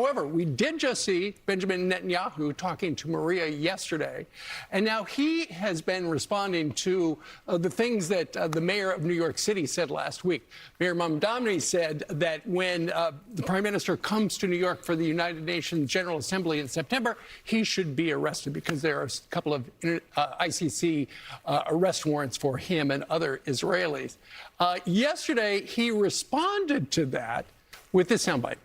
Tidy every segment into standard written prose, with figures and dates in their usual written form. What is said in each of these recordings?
However, we did just see Benjamin Netanyahu talking to Maria yesterday, and now he has been responding to the things that the mayor of New York City said last week. Mayor Mamdani said that when the prime minister comes to New York for the United Nations General Assembly in September, he should be arrested because there are a couple of ICC arrest warrants for him and other Israelis. Yesterday, he responded to that with this soundbite.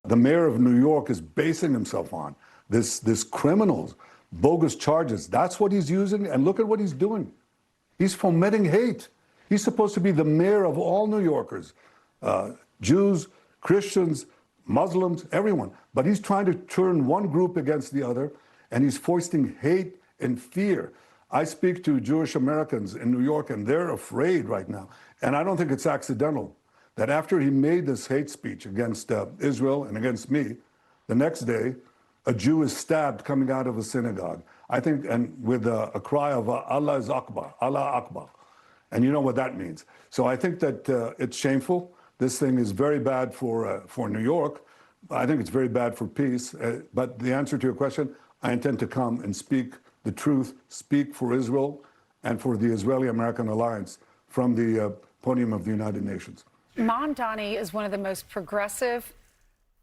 The mayor of New York is basing himself on this criminals, bogus charges. That's what he's using, and look at what he's doing. He's fomenting hate. He's supposed to be the mayor of all New Yorkers, Jews, Christians, Muslims, everyone. But he's trying to turn one group against the other, and he's foisting hate and fear. I speak to Jewish Americans in New York, and they're afraid right now. And I don't think it's accidental that after he made this hate speech against Israel and against me, the next day, a Jew is stabbed coming out of a synagogue. I think, and with a cry of Allah is Akbar, Allah Akbar. And you know what that means. So I think that it's shameful. This thing is very bad for New York. I think it's very bad for peace. But the answer to your question, I intend to come and speak the truth, speak for Israel and for the Israeli-American alliance from the podium of the United Nations. Mamdani is one of the most progressive,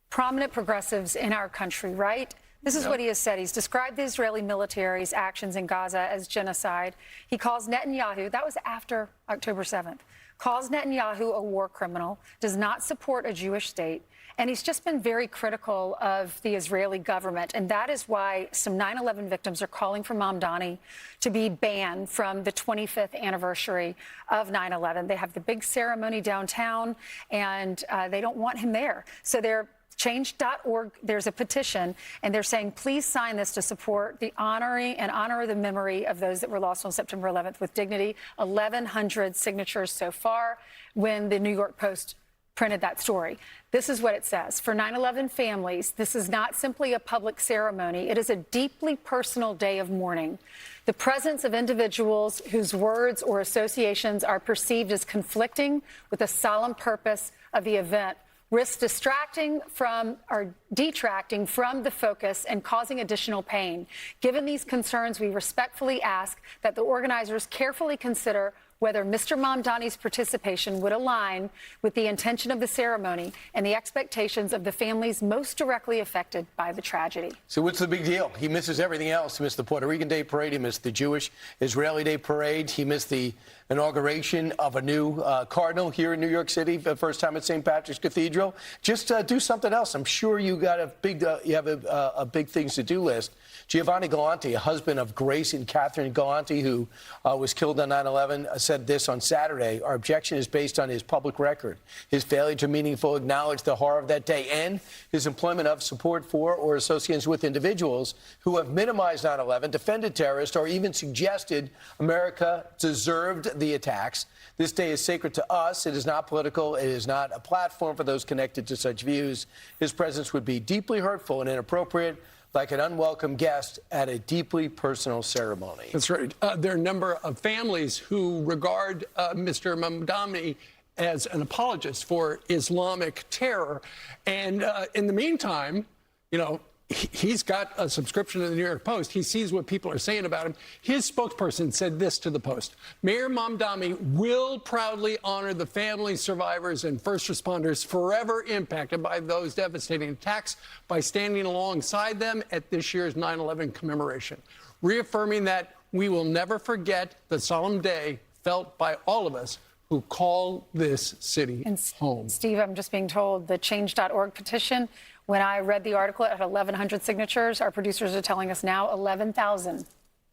prominent progressives in our country, right? This is what he has said. He's described the Israeli military's actions in Gaza as genocide. He calls Netanyahu, that was after October 7th, calls Netanyahu a war criminal, does not support a Jewish state. And he's just been very critical of the Israeli government. And that is why some 9/11 victims are calling for Mamdani to be banned from the 25th anniversary of 9/11. They have the big ceremony downtown, and they don't want him there. So they're change.org, there's a petition, and they're saying, please sign this to support the honor the memory of those that were lost on September 11th with dignity. 1,100 signatures so far when the New York Post printed that story. This is what it says. For 9/11 families, this is not simply a public ceremony. It is a deeply personal day of mourning. The presence of individuals whose words or associations are perceived as conflicting with the solemn purpose of the event risks distracting from or detracting from the focus and causing additional pain. Given these concerns, we respectfully ask that the organizers carefully consider whether Mr. Mamdani's participation would align with the intention of the ceremony and the expectations of the families most directly affected by the tragedy. So what's the big deal? He misses everything else. He missed the Puerto Rican Day Parade. He missed the Jewish-Israeli Day Parade. He missed the inauguration of a new cardinal here in New York City for the first time at St. Patrick's Cathedral. Just do something else. I'm sure you got a big, you have a big things to do list. Giovanni Gallanti, a husband of Grace and Catherine Gallanti, who was killed on 9/11, said this on Saturday. Our objection is based on his public record, his failure to meaningfully acknowledge the horror of that day, and his employment of support for or associations with individuals who have minimized 9/11, defended terrorists, or even suggested America deserved the attacks. This day is sacred to us. It is not political. It is not a platform for those connected to such views. His presence would be deeply hurtful and inappropriate, like an unwelcome guest at a deeply personal ceremony. That's right. There are a number of families who regard Mr. Mamdani as an apologist for Islamic terror. And in the meantime, you know, he's got a subscription to the New York Post. He sees what people are saying about him. His spokesperson said this to the Post. Mayor Mamdani will proudly honor the families, survivors, and first responders forever impacted by those devastating attacks by standing alongside them at this year's 9/11 commemoration, reaffirming that we will never forget the solemn day felt by all of us who call this city home. Steve, I'm just being told the change.org petition, when I read the article, it had 1,100 signatures. Our producers are telling us now 11,000.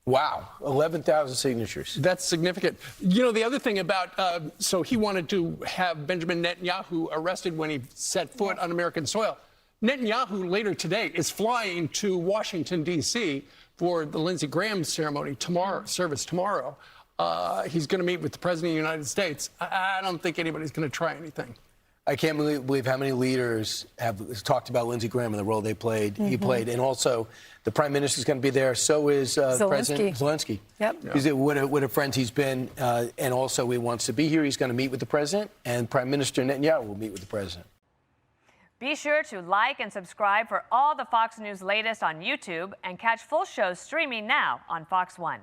Wow, 11,000 signatures. That's significant. You know, the other thing about, so he wanted to have Benjamin Netanyahu arrested when he set foot on American soil. Netanyahu later today is flying to Washington, D.C. for the Lindsey Graham ceremony service tomorrow. He's going to meet with the President of the United States. I don't think anybody's going to try anything. I can't believe how many leaders have talked about Lindsey Graham and the role they played. He played, and also the Prime Minister is going to be there. So is President Zelensky. Yep. Yeah. What a friend he's been, and also he wants to be here. He's going to meet with the President, and Prime Minister Netanyahu will meet with the President. Be sure to like and subscribe for all the Fox News latest on YouTube and catch full shows streaming now on Fox One.